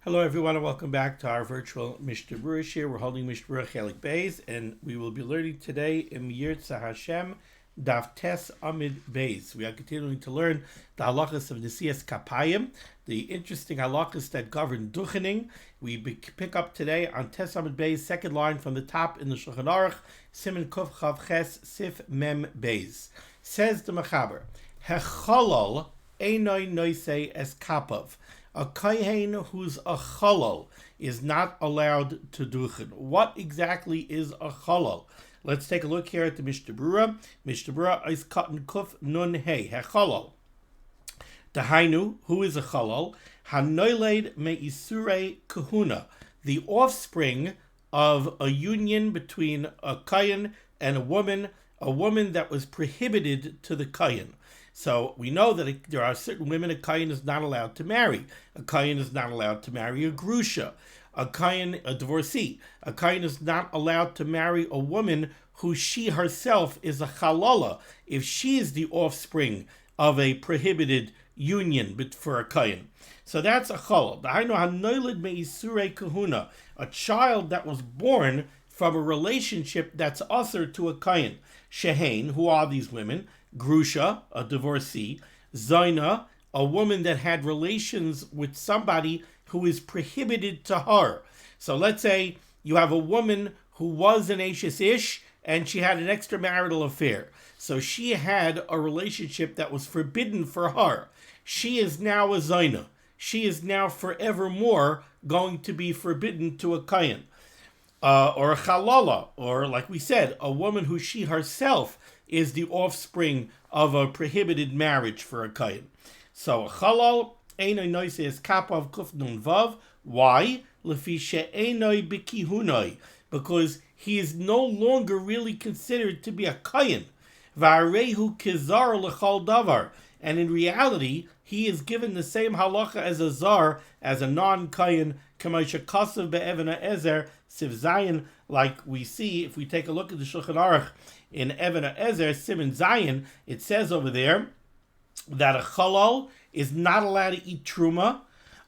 Hello, everyone, and welcome back to our virtual Mishnah Berurah here. We're holding Mishnah Berurah Chelik Beis, and we will be learning today in Yirtzeh Hashem Daf Tes Amid Beis. We are continuing to learn the halachos of Nesias Kapayim, the interesting halachos that govern duchening. We pick up today on Tes Amid Beis, second line from the top in the Shulchan Aruch, Siman Kuf Chav Ches Sif Mem Beis. Says the Mechaber, Hecholol Einoi Noisei Es Kapav. A Kohen who's a chalal is not allowed to duchen. What exactly is a chalal? Let's take a look here at the Mishnah Berurah. Mishnah Berurah is katan kuf nun hey, hechalal. Dahainu, who is a chalal? Hanoiled me'isurei kahuna, the offspring of a union between a Kohen and a woman that was prohibited to the Kohen. So we know that there are certain women a Kohen is not allowed to marry. A Kohen is not allowed to marry a grusha. A Kohen, a divorcee. A Kohen is not allowed to marry a woman who she herself is a chalala, if she is the offspring of a prohibited union for a Kohen. So that's a chalal. A child that was born from a relationship that's usher to a Kohen. Shehain, who are these women? Grusha, a divorcee. Zaina, a woman that had relations with somebody who is prohibited to her. So let's say you have a woman who was an Ashes Ish and she had an extramarital affair. So she had a relationship that was forbidden for her. She is now a Zaina. She is now forevermore going to be forbidden to a Kohen. Or a Chalala, or like we said, a woman who she herself is the offspring of a prohibited marriage for a Kohen. So a Chalal, Einoi Noisei Es Kapav Kuf Nun Vav. Why? Lefi she'einoi b'kihunoi. Because he is no longer really considered to be a Kohen. Va'arehu kizar l'chal davar. And in reality, he is given the same halacha as a zar, as a non-Kohen, K'moshe kasav be'evan ha'ezer, Siv Zayin, like we see, if we take a look at the Shulchan Aruch in Even HaEzer, Siman Zayin, it says over there that a chalal is not allowed to eat truma,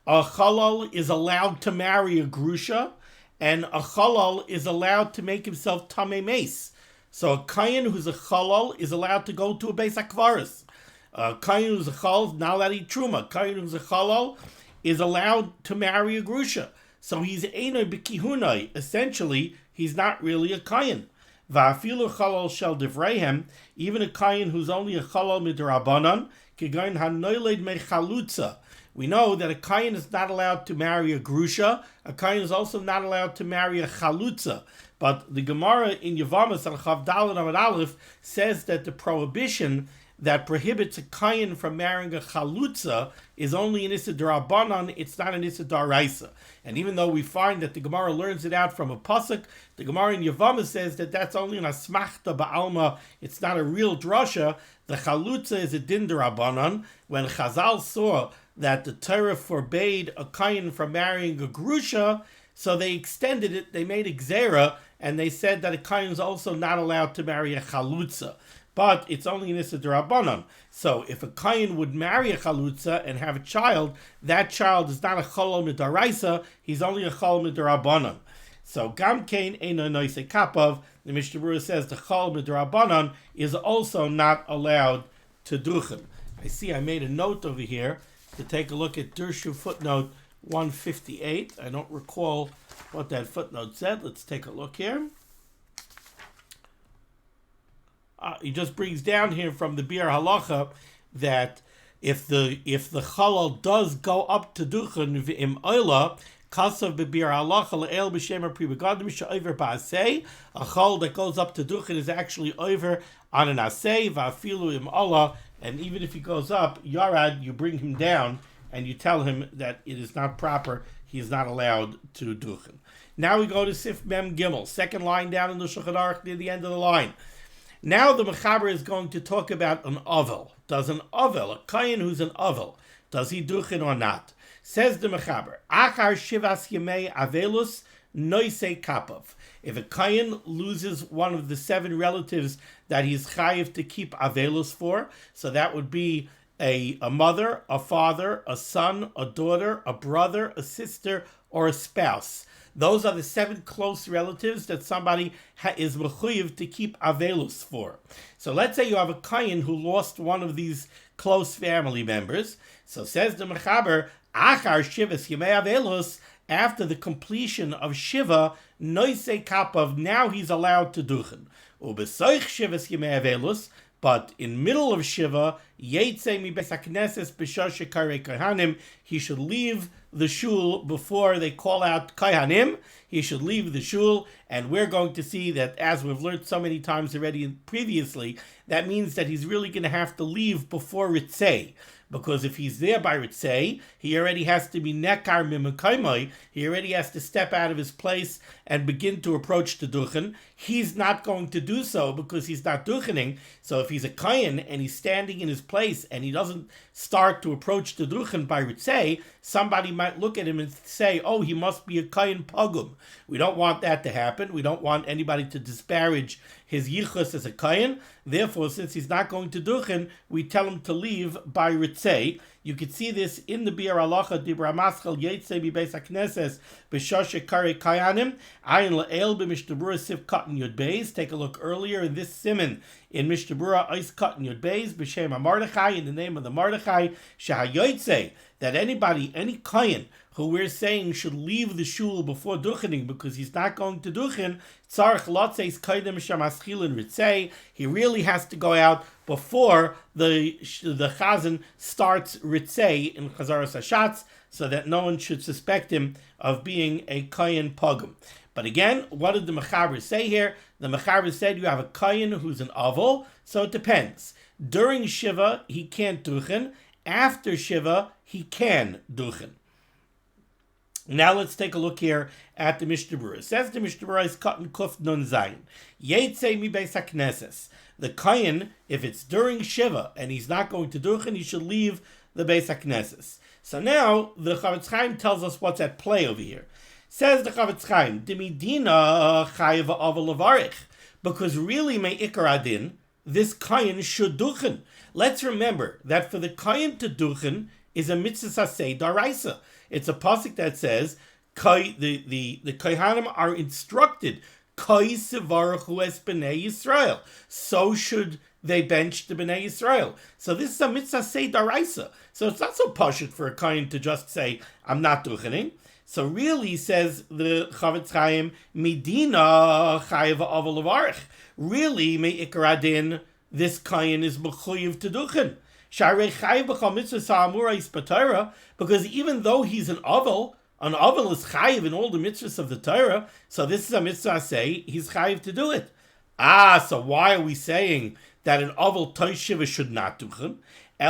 a chalal is allowed to marry a grusha, and a chalal is allowed to make himself tamei meis. So a Kohen who's a chalal is allowed to go to a beis hakvaris. A Kohen who's a chalal is not allowed to eat truma. A Kohen who's a chalal is allowed to marry a grusha. So he's einoi b'kihunai. Essentially, he's not really a Kohen. Va'afilu chalal shel divreihem, even a Kohen who's only a chalal midrabanan, kegain hanoiled mechalutza. We know that a Kohen is not allowed to marry a grusha. A Kohen is also not allowed to marry a chalutza. But the Gemara in Yevamos al Chav Daled Amud Aleph says that the prohibition that prohibits a Kohen from marrying a chalutza is only an issa d'Rabbanan, it's not an issa d'Oraisa. And even though we find that the Gemara learns it out from a pasuk, the Gemara in Yevamos says that that's only an asmachta ba'alma, it's not a real drasha. The chalutza is a din d'Rabbanan. When Chazal saw that the Torah forbade a Kohen from marrying a grusha, so they extended it, they made a gzera, and they said that a Kohen is also not allowed to marry a chalutza. But it's only an issa d'Rabbanan. So if a Kohen would marry a chalutza and have a child, that child is not a chalal midaraisa, he's only a chalal mid'Rabbanan. So gam kein eino noisei kapav, the Mishnah Berurah says the chalal mid'Rabbanan is also not allowed to duchen. I see I made a note over here to take a look at Dirshu footnote 158. I don't recall what that footnote said. Let's take a look here. He just brings down here from the Biur Halacha that if the chalal does go up to duchen v'im oila kasav beBiur Halacha le'el b'shem pri begadim she'over ba'asei, a chalal that goes up to duchen is actually over on an asei va'afilu im ola, and even if he goes up yarad, you bring him down and you tell him that it is not proper, he is not allowed to duchen. Now we go to Sif Mem Gimel, second line down in the Shulchan Aruch near the end of the line. Now the Mechaber is going to talk about an ovel. Does an ovel, a Kohen who's an ovel, does he duchen or not? Says the Mechaber, Achar shivas yemei avelus noisei kapav. If a Kohen loses one of the 7 relatives that he's chayiv to keep avelus for, so that would be a mother, a father, a son, a daughter, a brother, a sister, or a spouse. Those are the 7 close relatives that somebody is mechuyev to keep avelus for. So let's say you have a kohen who lost one of these close family members. So says the mechaber, achar shivas yemei avelus, after the completion of Shiva, noisei kapav, now he's allowed to duchen. Ubesoich shivas yemei avelus, but in middle of Shiva, Yetze mi beis hakneses b'shar shekarei Kohanim, he should leave the shul before they call out Kohanim. He should leave the shul, and we're going to see that, as we've learned so many times already previously, that means that he's really going to have to leave before Ritzei. Because if he's there by Ritzei, he already has to be nekar mimakaimai. He already has to step out of his place and begin to approach the duchen. He's not going to do so because he's not duchening. So if he's a kohen and he's standing in his place and he doesn't start to approach the duchen by Ritzei, somebody might look at him and say, oh, he must be a kohen pogum. We don't want that to happen. We don't want anybody to disparage his yichus as a kohen. Therefore, since he's not going to duchen, we tell him to leave by Ritzei. You could see this in the Biur Halacha Dibra Maschal Yetze Mi Beis HaKnesses B'Shar Shekarei Kohanim Ayin La'el b'Mishnah Berurah Siv Katan Yud Beis. Take a look earlier in this Siman in Mishnah Berurah Eis Katan Yud Beis B'Shem HaMordechai, in the name of the Mordechai, Shehayotze, that any kohen who we're saying should leave the shul before duchening because he's not going to duchen, tzarich lotzeis kaidem shamaschilin ritzei, he really has to go out before the chazan starts ritzei in chazaras hashatz, so that no one should suspect him of being a kohen pogum. But again, what did the mechaber say here? The mechaber said you have a kohen who's an ovel, so it depends. During Shiva, he can't duchen. After Shiva, he can duchen. Now let's take a look here at the Mishnah Berurah. It says the Mishnah Berurah is Katan Kuf Nun Zayin. Yetze mi beis hakneses. The kohen, if it's during Shiva and he's not going to duchen, he should leave the beis hakneses. So now the Chavetz Chaim tells us what's at play over here. Says the Chavetz Chaim, Dimidina chayiv ovel levarich, because really me'ikar adin, this kohen should duchen. Let's remember that for the kohen to duchen is a mitzvah saseh daraisa. It's a pasuk that says the kohanim are instructed, Kai sevarechu es b'nei Yisrael. So should they bench the b'nei Yisrael. So this is a mitzvah saseh daraisa. So it's not so pashut for a kohen to just say, I'm not duchening. So really, says the Chavetz Chaim, Medina chayiv ovel levarich. Really, me'ikar adin, this kohen is mechuyev to duchen. Because even though he's an ovel is chayiv in all the mitzvahs of the Torah, so this is a mitzvah say he's chayiv to do it. So why are we saying that an ovel toishiva should not duchen? We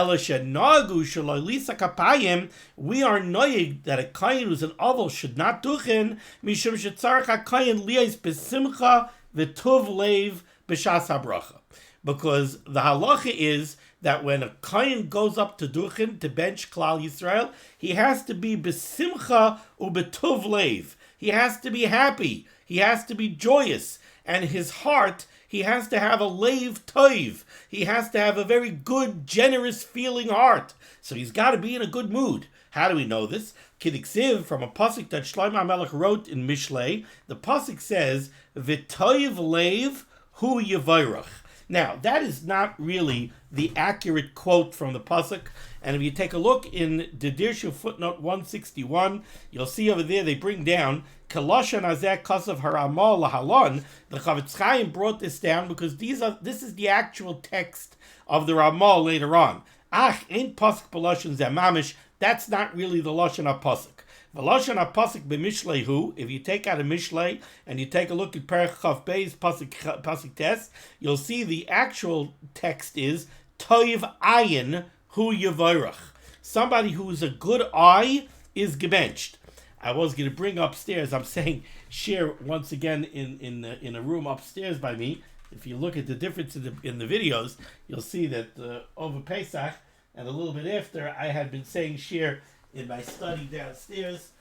are noyig that a kohen who's an ovel should not duchen, mishum shetzarech hakohen liyos besimcha v'tuv leiv b'shas habracha. Because the halacha is that when a kohen goes up to duchen, to bench Klal Yisrael, he has to be besimcha ubetuv leiv. He has to be happy. He has to be joyous. And his heart, he has to have a leiv toiv. He has to have a very good, generous feeling heart. So he's got to be in a good mood. How do we know this? Kidiksiv, from a pasuk that Shlomo HaMelech wrote in Mishlei, the pasuk says, V'toiv leiv hu yevayrach. Now, that is not really the accurate quote from the pasuk, and if you take a look in the Dirshu footnote 161, you'll see over there they bring down Kaloshan Azeh Kasav Haramal Lahalon. The Chavetz Chaim brought this down because this is the actual text of the Ramal later on. Ain't pasuk b'loshen zeh mamish. That's not really the loshen pasuk. The loshen pasuk b'mishleihu. If you take out a mishlei and you take a look at Perek Chav Beis pasuk tes, you'll see the actual text is toiv ayin hu yevarach. Somebody who is a good eye is gebenched. I was going to bring upstairs. I'm saying share once again in a room upstairs by me. If you look at the difference in the videos, you'll see that over Pesach and a little bit after, I had been saying share in my study downstairs.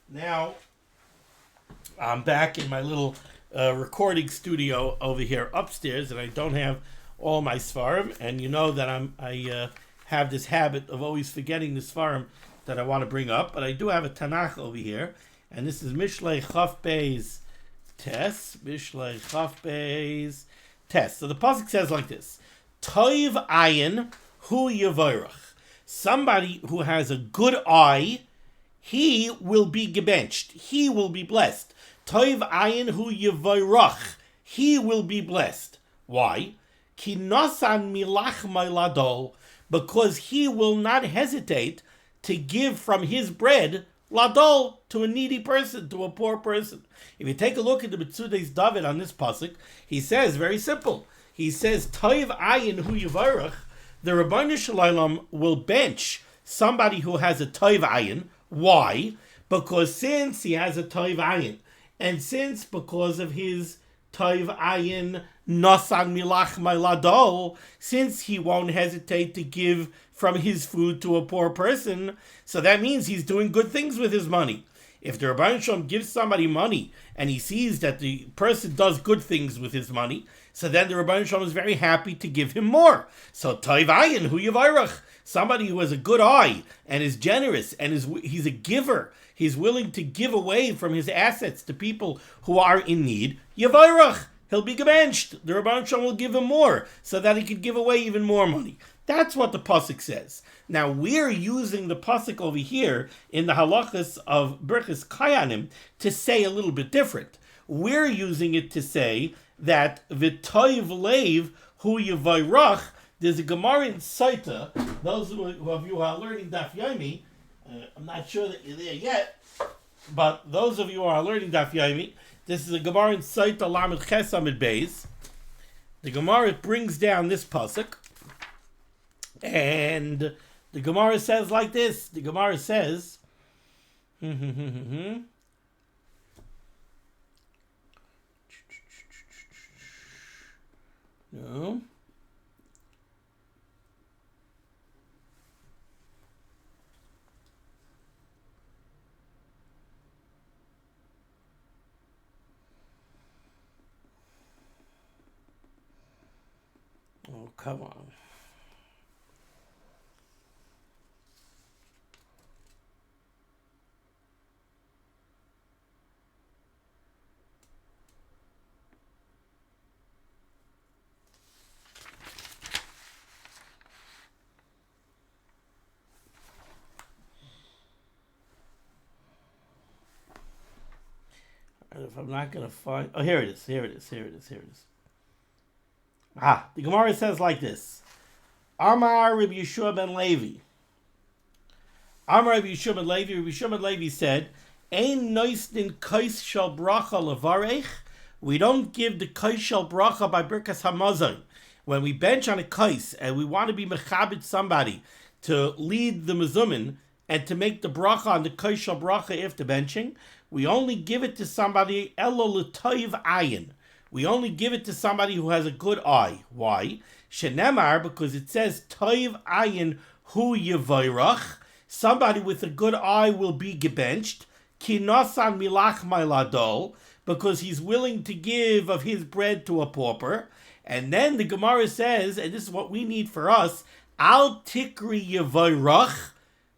Now I'm back in my little recording studio over here upstairs, and I don't have all my svarim. And you know that I have this habit of always forgetting this farm that I want to bring up, but I do have a Tanakh over here, and this is Mishlei Chaf Beis Tes. Mishlei Chaf Beis Tes. So the pasuk says like this: Toiv ayin hu yevorach. Somebody who has a good eye, he will be gebenched. He will be blessed. Toiv ayin hu yevorach. He will be blessed. Why? Ki nosan milach ladol. Because he will not hesitate to give from his bread ladol, to a needy person, to a poor person. If you take a look at the Metzudes David on this pasuk, he says very simple. He says, Toiv ayin hu yevarach. The Rabbeinu Shalom will bench somebody who has a toiv ayin. Why? Because since he has a toiv ayin, and since because of his toiv ayin nosan milach ladol, since he won't hesitate to give from his food to a poor person, so that means he's doing good things with his money. If the Rabbeinu Shalom gives somebody money and he sees that the person does good things with his money, so then the Rabbeinu Shalom is very happy to give him more. So toiv ayin hu yevarach, somebody who has a good eye and is generous and he's a giver, he's willing to give away from his assets to people who are in need, yevarach, he'll be gebenched. The Rabbeinu Shalom will give him more so that he could give away even more money. That's what the pasuk says. Now we're using the pasuk over here in the halachos of Birchas Kohanim to say a little bit different. We're using it to say that v'toiv leiv hu yevarach. There's a Gemara in Saita. Those of you who are learning Daf Yomi, I'm not sure that you're there yet, but those of you who are learning Daf Yomi, this is a Gemara in Saita Lamed Ches Amid Beis. The Gemara brings down this pasuk, and the Gemara says like this. The Gemara says, no. Oh, come on. If I'm not going to find... Oh, here it is. The Gemara says like this. Amar Rabbi Yeshua ben Levi. Rabbi Yeshua ben Levi said, Ein noisnin kais shel bracha levarech. We don't give the kais shel bracha by Birchas Hamazon. When we bench on a kais and we want to be mechabit somebody to lead the mezumin and to make the bracha on the kais shel bracha after benching, we only give it to somebody elo l'toiv ayin. We only give it to somebody who has a good eye. Why? Shenemar, because it says toiv ayin hu yevorach. Somebody with a good eye will be gebenched. Ki nosan milach ladol, because he's willing to give of his bread to a pauper. And then the Gemara says, and this is what we need for us, al tikri yevorach.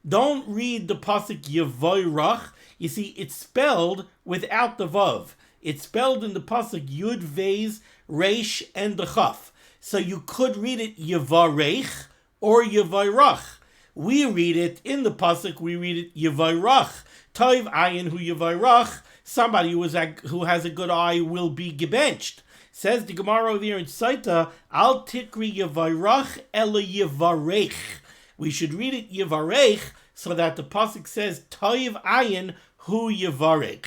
Don't read the pasuk yevorach. You see, it's spelled without the vav. It's spelled in the pasuk Yud, Vez, Reish, and the Chaf. So you could read it Yevarech or Yevarach. We read it in the pasuk. We read it Yevarach. Toiv ayin hu Yevarach. Somebody who has a good eye will be gebenched. Says the Gemara over here in Saita, Al tikri Yevarach ela Yevarech. We should read it Yevarech so that the pasuk says Toiv ayin hu Yevarech.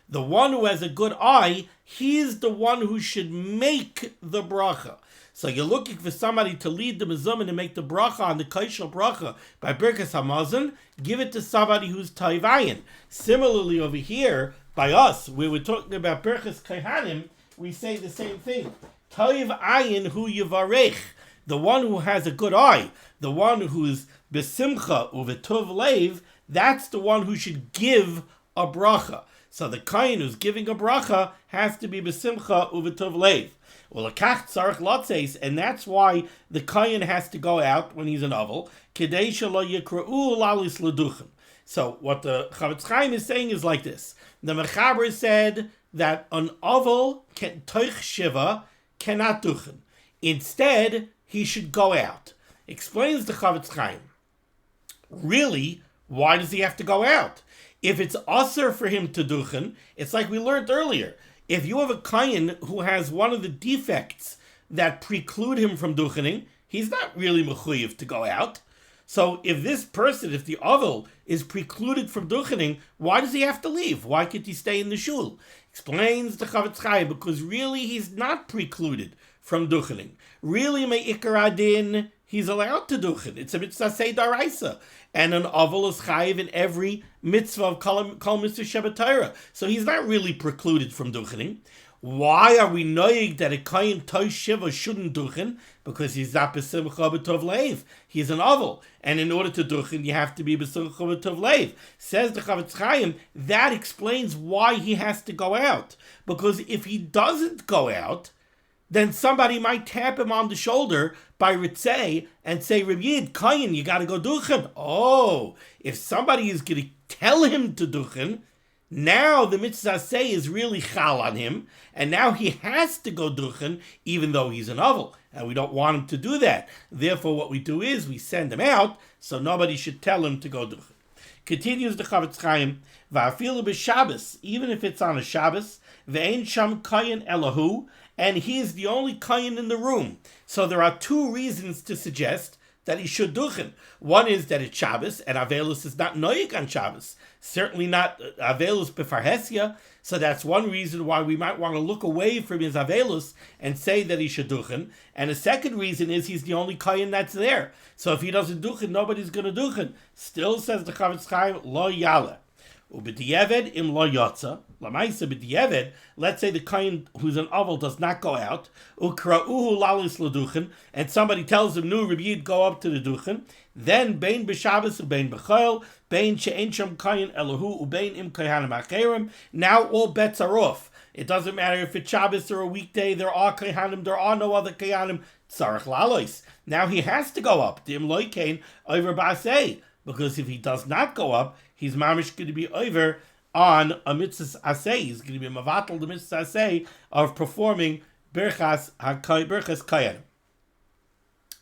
The one who has a good eye, he is the one who should make the bracha. So you're looking for somebody to lead the mezumin and make the bracha on the kaishal bracha by Birchas Hamazon, give it to somebody who's toiv ayin. Similarly over here, by us, where we're talking about Birchas Kohanim, we say the same thing. Toiv ayin hu yevarech. The one who has a good eye, the one who's besimcha uvetov leiv, that's the one who should give a bracha. So the Kohen who's giving a bracha has to be b'simcha u'v'tov leiv. Well, lekach tzarich lotzeis, and that's why the Kohen has to go out when he's an ovel. Kedei shelo yikra'u lalis leduchim. So what the Chavetz Chaim is saying is like this. The Mechaber said that an ovel toich shiva cannot duchen. Instead, he should go out. Explains the Chavetz Chaim. Really, why does he have to go out? If it's usher for him to duchen, it's like we learned earlier. If you have a Kohen who has one of the defects that preclude him from duchening, he's not really mechuyev to go out. So if this person, if the ovel is precluded from duchening, why does he have to leave? Why can't he stay in the shul? Explains the Chavetz Chaim, because really he's not precluded from duchening. Really, me'ikar adin, he's allowed to duchen. It's a mitzvah say daraisa. And an ovel is chayiv in every mitzvah of kol mitzvah HaTorah. So he's not really precluded from duchening. Why are we knowing that a Kohen toish shiva shouldn't duchen? Because he's not b'simcha b'tov leiv. He's an ovel. And in order to duchen, you have to be b'simcha b'tov leiv. Says the Chavetz Chaim, that explains why he has to go out. Because if he doesn't go out, then somebody might tap him on the shoulder by Ritzei and say, Reb Yid, Kohen, you got to go duchen. Oh, if somebody is going to tell him to duchen, now the mitzvah say is really chal on him, and now he has to go duchen, even though he's an ovel, and we don't want him to do that. Therefore, what we do is we send him out, so nobody should tell him to go duchen. Continues the Chavetz Chaim, va'afilu b'Shabbos, even if it's on a Shabbos, ve'ein sham Kohen elahu, and he is the only Kohen in the room. So there are two reasons to suggest that he should duchen. One is that it's Shabbos, and Avelus is not noyik on Shabbos. Certainly not Avelus b'farhesia. So that's one reason why we might want to look away from his Avelus and say that he should duchen. And the second reason is he's the only Kohen that's there. So if he doesn't duchen, nobody's going to duchen. Still, says the Chavetz Chaim, lo yale. Ub'di'eved im lo yotza. L'maisa b'di'eved, let's say the Kohen who's an ovel does not go out, u'kra'uhu lalis l'duchen, and somebody tells him, no, Reb Yid, go up to the duchen, then bein b'Shabbos u'bein b'chol, bein she'en sham Kohen elahu u'bein im kohanim acherim, now all bets are off. It doesn't matter if it's Shabbos or a weekday, there are kohanim, there are no other kohanim, tzarech lalois. Now he has to go up, dim loy kain over ba'asei, because if he does not go up, he's mamish going to be over on a mitzvah asay. He's going to be mavatal the mitzvah asay of performing Birchas Kohanim.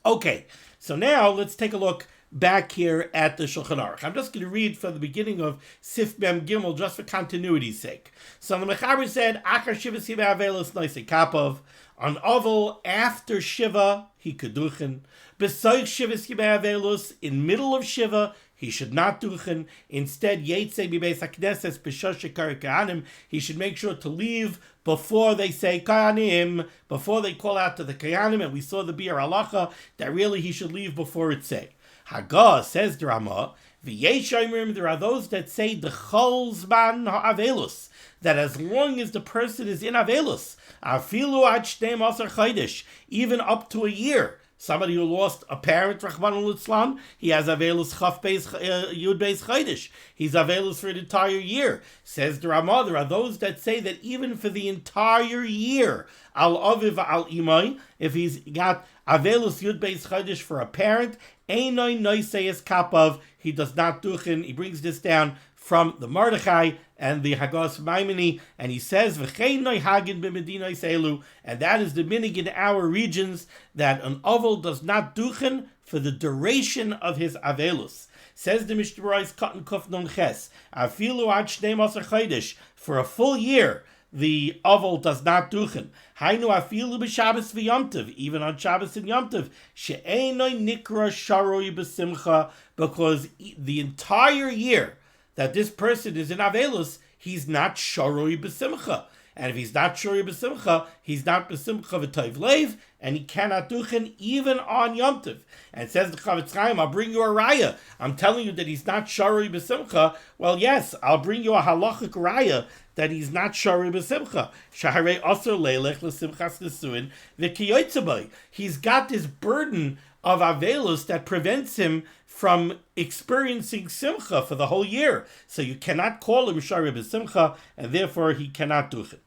Okay, so now let's take a look back here at the Shulchan Aruch. I'm just going to read from the beginning of Sif Mem Gimel just for continuity's sake. So the Mechaber said, Achar Shiva Siva Avelis Noisei Kapov, on ovel after Shiva he could duchen. B'soich Shiva Siva Avelus, in middle of Shiva he should not duchen. Instead, Yetzei B'beis HaKnesses B'shosh Shekar Kohanim, he should make sure to leave before they say Kohanim, before they call out to the Kohanim, and we saw the Biur Halacha that really he should leave before it say. Hagah, says the Ramah, V'yesh, there are those that say the chol zman ha'avelus, that as long as the person is in avelus, afilu ad shnei asar chodesh, even up to a year. Somebody who lost a parent, Rachmana litzlan, he has avelus chaf beis yud beis chodesh. He's avelus for an entire year. Says the Ramah, there are those that say that even for the entire year, al aviv al imay, if he's got avelus yud beis chodesh for a parent, einoi noisei kapav, he does not duchen. He brings this down from the Mordechai and the Hagos Maimoni, and he says, "V'cheinoi hagin b'medinai seilu," and that is the minig in our regions that an ovel does not duchen for the duration of his avelus. Says the Mishnah Berurah Katan Kuf Nun Ches, afilu ad shnei asar chodesh, for a full year the ovel does not duchen. Hainu afilu b'Shabbos v'Yom Tov, even on Shabbos and Yom Tov, she'enoi nikra sharoi b'simcha, because the entire year that this person is in avelus, he's not sharoi b'simcha. And if he's not sharoi b'simcha, he's not b'simcha v'tov leiv, and he cannot duchen even on Yom Tov. And it says the Chavetz Chaim, I'll bring you a raya. I'm telling you that he's not sharoi b'simcha. Well, yes, I'll bring you a halachic raya that he's not sharoi b'simcha. Shaharei asur leilech l'simchas nesuin v'kiyotzabay. He's got this burden of avelus that prevents him from experiencing simcha for the whole year. So you cannot call him shari b'simcha, and therefore he cannot do it.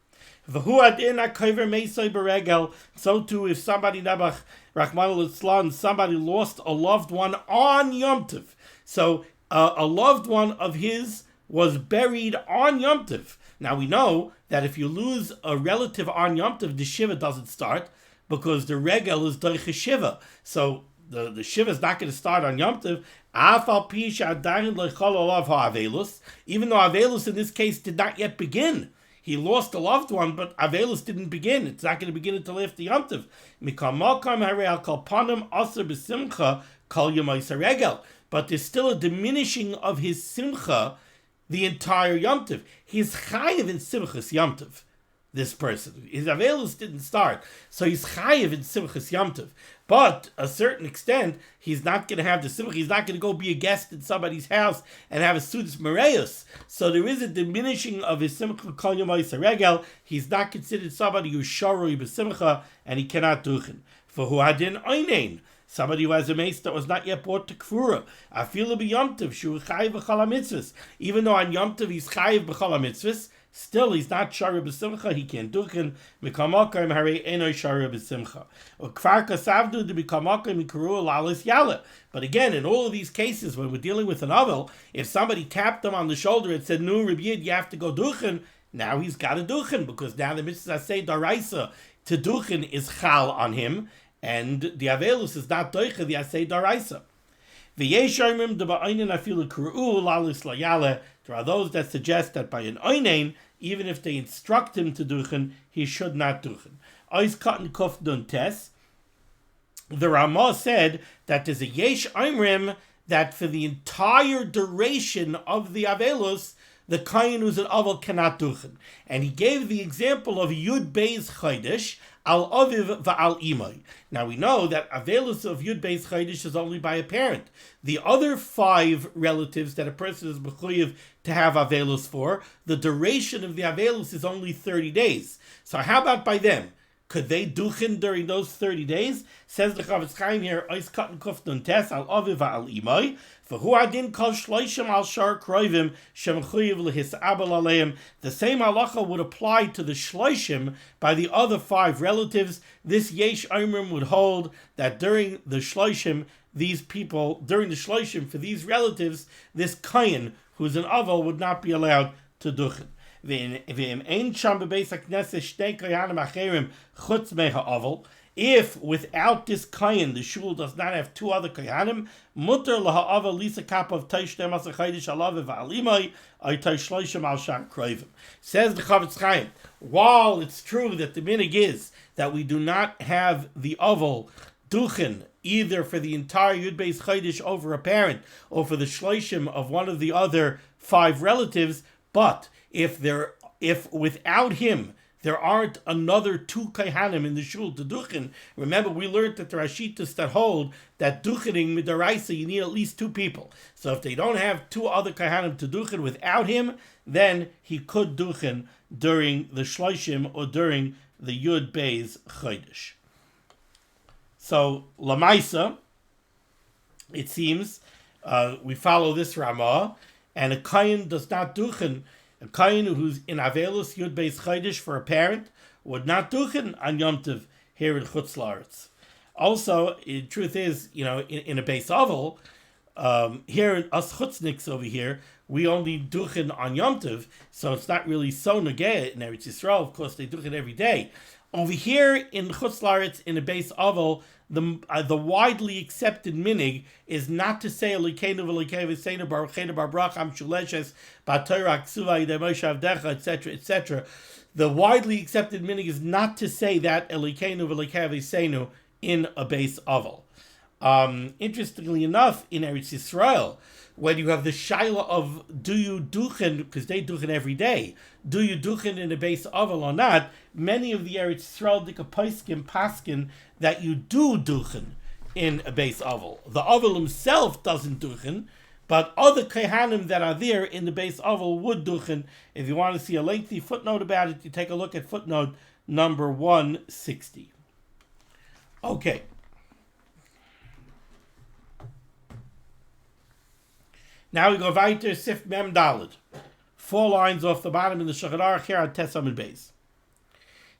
So too, if somebody somebody lost a loved one on Yom Tov. So a loved one of his was buried on Yom Tov. Now we know that if you lose a relative on Yom Tov, the Shiva doesn't start because the regel is Doiche Shiva. So the Shiva is not going to start on Yom Tov. Even though Avelus in this case did not yet begin. He lost a loved one, but Avelus didn't begin. It's not going to begin until after Yom Tov. But there's still a diminishing of his simcha the entire Yom Tov. He's chayiv in simchas Yom Tov, this person. His Avelus didn't start, so he's chayiv in simchas Yom Tov. But a certain extent, he's not going to have the simcha. He's not going to go be a guest in somebody's house and have a sudas mereus. So there is a diminishing of his simcha kol yom regel. He's not considered somebody who's sharoi b'simcha, and he cannot duchen. For who hadin oinein, somebody who has a mace that was not yet brought to Kfura. Afilu b'Yom Tov shu chayiv b'chol mitzvahs. Even though on Yom Tov he's chayiv b'chol mitzvahs, still he's not shari b'simcha. He can't duchen. Mikamakayim harei enoi shari b'simcha. Ukfar kasavdu de mikamakayim mikuru lalis yala. But again, in all of these cases, when we're dealing with an ovel, if somebody tapped him on the shoulder and said, "No, Rabbi Yid, you have to go duchen," now he's got to duchen because now the mitzvah say daraisa to duchen is chal on him. And the Avelus is not doicha the asay daraisa. There are those that suggest that by an oinein, even if they instruct him to duchen, he should not duchen. Ois katan kuf dun tes. The Ramah said that there's a yesh oimrim that for the entire duration of the Avelus, the Kohen who's an ovel cannot duchen. And he gave the example of Yud Beis Chodesh, al aviv va'al imay. Now we know that avelus of Yud Beis Chodesh is only by a parent. The other 5 relatives that a person is mechuyev to have avelus for, the duration of the avelus is only 30 days. So how about by them? Could they duchen during those 30 days? Says the Chavetz Chaim here, Ois katan kuf nun tes al aviv va'al imay. For who adin kol shloishim al shar kroivim shemchuyev lehisabel aleim. The same halacha would apply to the shloishim by the other 5 relatives. This yesh omrim would hold that during the shloishim, these people, during the shloishim for these relatives, this kohen who's an ovel would not be allowed to duchen. If without this kohen the shul does not have 2 other kohanim, mutter laha'ava lisa kap of taishtem asachaydish alav va'alimai ay taishloishim al shar kroivim. Says the Chavetz Chaim, while it's true that the minig is that we do not have the ovel duchen either for the entire Yud Beis Chodesh over a parent or for the shloishim of one of the other 5 relatives, but if without him there aren't another 2 kohanim in the shul to duchen. Remember, we learned that the Rashitas that hold that duchening midaraisa, you need at least 2 people. So if they don't have 2 other kohanim to duchen without him, then he could duchen during the shloishim or during the Yud Beis Chodesh. So lamaisa, it seems, we follow this Ramah, and a kohen does not duchen. A kohen who's in avelus Yud Beis Chodesh for a parent would not duchen on Yom Tov here in Chutz La'aretz. Also, the truth is, in a Beis Ovel, here in us Chutzniks over here, we only duchen on Yom Tov, so it's not really so nageh in Eretz Yisrael. Of course, they duchen every day. Over here in Chutz La'aretz, in a Beis Ovel, the widely accepted minig is not to say Elokeinu v'Elokeinu v'Seinu Barucheinu Barbrach Am Shuleshes B'Torah Ksuva Yidei Moshe Avdecha, etc., etc. The widely accepted minig is not to say that Elokeinu v'Elokeinu v'Seinu in a Beis Ovel. Interestingly enough, in Eretz Yisrael, when you have the shaila of do you duchen, because they duchen every day, do you duchen in a Beis Ovel or not, many of the Eretz Yisrael dikapaiskim paskin that you do duchen in a Beis Ovel. The Ovel himself doesn't duchen, but other kohanim that are there in the Beis Ovel would duchen. If you want to see a lengthy footnote about it, you take a look at footnote number 160. Okay. Now we go weiter, Sif Mem Daled. 4 lines off the bottom in the Shulchan Aruch here on Tesam and Beis.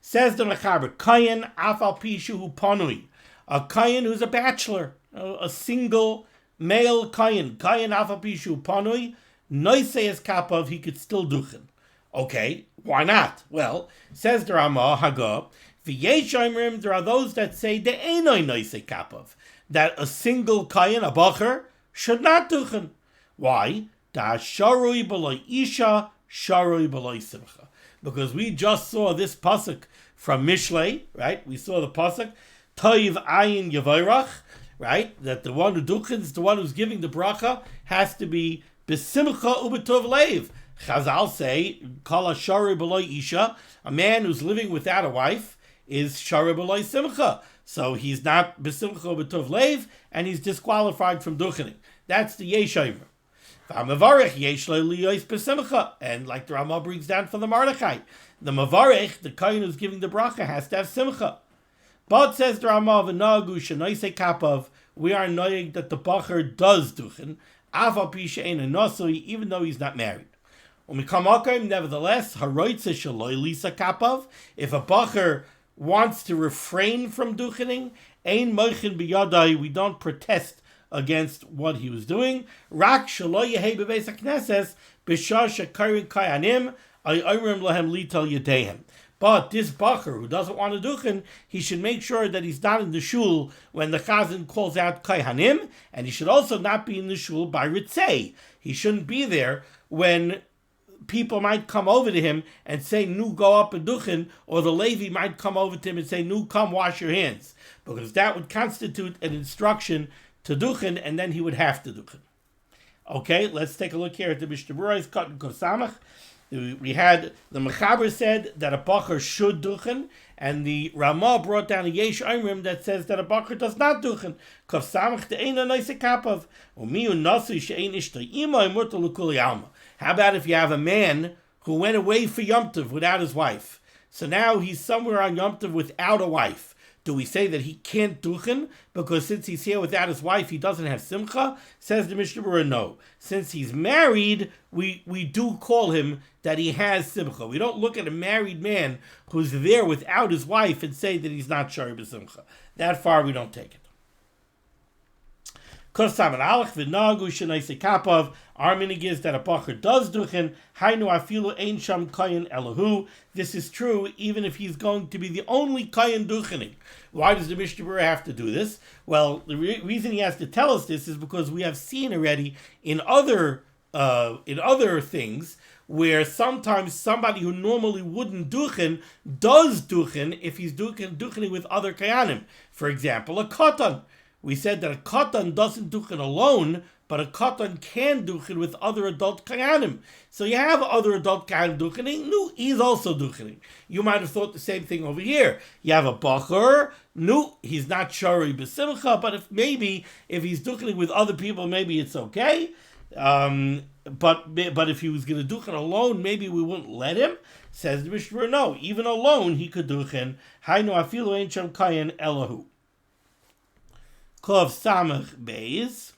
Says the Mechaber, Kohen afal pishu hu panui. A Kohen who's a bachelor, a single male Kohen. Kohen afal pishu panui. Noisei kapov, he could still duchen. Okay, why not? Well, says the Ramah Haggah, v'yesh there are those that say the einoi noisei kapov, that a single Kohen, a bacher, should not duchen. Why? Da sharui b'loy isha, sharui b'loy simcha. Because we just saw this pasuk from Mishlei, right? We saw the pasuk, toiv ayin yavorach, right? That the one who duchens, the one who's giving the bracha, has to be besimcha ubetov leiv. Chazal say, kol sharui b'loy isha, a man who's living without a wife is sharui b'loy simcha. So he's not besimcha ubetov leiv, and he's disqualified from duchening. That's the yeshayim. And like the Ramah brings down from the Mordechai, the Mavarech, the Kohen who's giving the bracha, has to have simcha. But says the Ramah, v'nagu shenoisei kapov, we are knowing that the bacher does duchen, afal pi she'ein nosui, even though he's not married. Nevertheless, haroitze shaloi lisa kapov, if a bacher wants to refrain from duchening, ein moichin biyadai, we don't protest against what he was doing. Rak shelo yehei bebeis hakneses b'shah shekarin kayanim ayomrim lahem lital yedehem. But this bacher who doesn't want to duchen, he should make sure that he's not in the shul when the chazan calls out kayanim, and he should also not be in the shul by ritzei. He shouldn't be there when people might come over to him and say, "Nu, go up and duchen," or the Levi might come over to him and say, "Nu, come wash your hands," because that would constitute an instruction to duchen, and then he would have to duchen. Okay, let's take a look here at the Mishnah Berurah's Katan Kuf Samach. We had the Mechaber said that a bacher should duchen, and the Ramah brought down a Yesh Omrim that says that a bacher does not duchen. Kuf Samach the Eina Noisei Kapov Umiu Nasui She'ein Ishtoi Ima Imurta L'Kuli Alma. How about if you have a man who went away for Yom Tov without his wife? So now he's somewhere on Yom Tov without a wife. Do we say that he can't duchen because since he's here without his wife, he doesn't have simcha? Says the Mishnah Berurah, no. Since he's married, we do call him that he has simcha. We don't look at a married man who's there without his wife and say that he's not shari b'simcha. That far we don't take it. Our minig is that a bacher does duchen. Hainu afilu ein sham kohen elahu. This is true even if he's going to be the only kohen duchening. Why does the Mishnah Berurah have to do this? Well, the reason he has to tell us this is because we have seen already in other things where sometimes somebody who normally wouldn't duchen does duchen if he's duchening with other kohanim. For example, a katan. We said that a katan doesn't duchen alone, but a katan can duchen with other adult kohanim. So you have other adult kohanim duchening. No, he's also duchening. You might have thought the same thing over here. You have a bacher. No, he's not shari b'simcha, but if he's duchening with other people, maybe it's okay. But if he was going to duchen alone, maybe we wouldn't let him. Says the Mishnah Berurah, no, even alone he could duchen. Hainu afilu ein sham kohen elahu. Kov Samach Beis,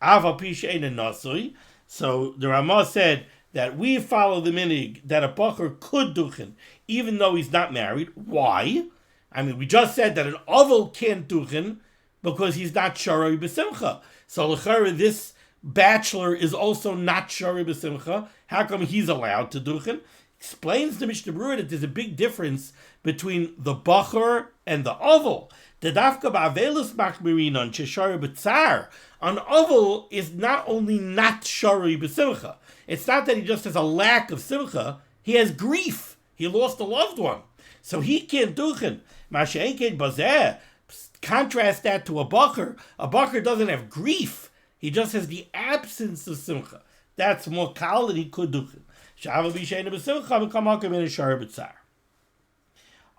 Ava Pisha Ein Nasui. So the Ramah said that we follow the minig that a bacher could duchen even though he's not married. Why? I mean, we just said that an ovel can't duchen because he's not shari b'simcha. So l'chara, this bachelor is also not shari b'simcha. How come he's allowed to duchen? Explains the Mishnah Berurah that there's a big difference between the bacher and the ovel. The dafka ba'avelus machmirinon sheshari b'tzar. An ovel is not only not shari b'simcha. It's not that he just has a lack of simcha. He has grief. He lost a loved one, so he can't duchen. Masha'enkein bazeh. Contrast that to a bacher. A bacher doesn't have grief. He just has the absence of simcha. That's more kal that he could duchen. Sha'ava b'sheina b'simcha v'kam hakim in a shari b'tzar.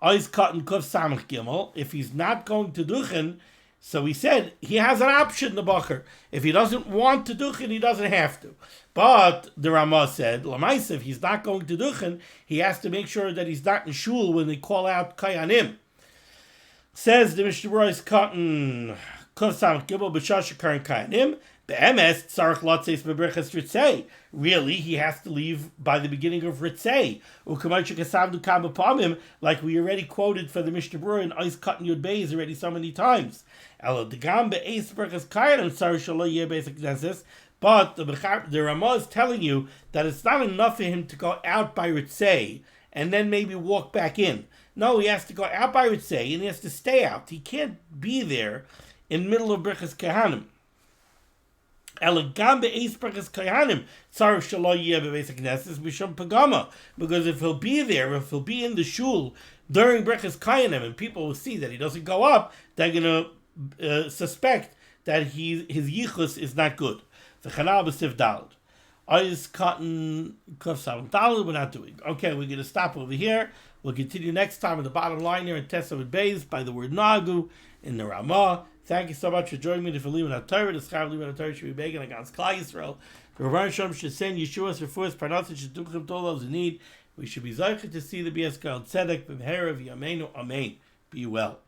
Ois katan kuf samach gimel. If he's not going to duchen, so he said he has an option, the bacher. If he doesn't want to duchen, he doesn't have to. But the Ramah said, Lamaisa, if he's not going to duchen, he has to make sure that he's not in shul when they call out kayanim. Says the Mishnah Berurah's katan kuf samach gimel b'shah shekarin kayanim. Be'emes tzarich latzeis bebrichas ritzei. Really, he has to leave by the beginning of ritzei. U'kamaycha kasavdu kam b'pamim, like we already quoted for the Mishnah Berurah in Eis Katan Yud Beis already so many times. Elo degam be'eis Birchas Kohanim tzarich shelo yeh beis hakneses. But the Ramah is telling you that it's not enough for him to go out by ritzei and then maybe walk back in. No, he has to go out by ritzei and he has to stay out. He can't be there in the middle of Birchas Kohanim. Because if he'll be there, if he'll be in the shul during Birchas Kohanim and people will see that he doesn't go up, they're going to suspect that his yichus is not good. The Chanal b'sif daled. Eis Katan Kuf Savam daled. We're not doing. Okay, we're going to stop over here. We'll continue next time at the bottom line here in Tessa with Beis by the word Nagu in the Ramah. Thank you so much for joining me for limud HaTorah. The schar limud HaTorah should be begging against Klal Yisrael. The Rabban Shalom should send Yeshua's refuahs parnasim should do to all those in need. We should be zeicher to see the BS Gal Tzedek b'mehera v'yameinu. Amen. Be well.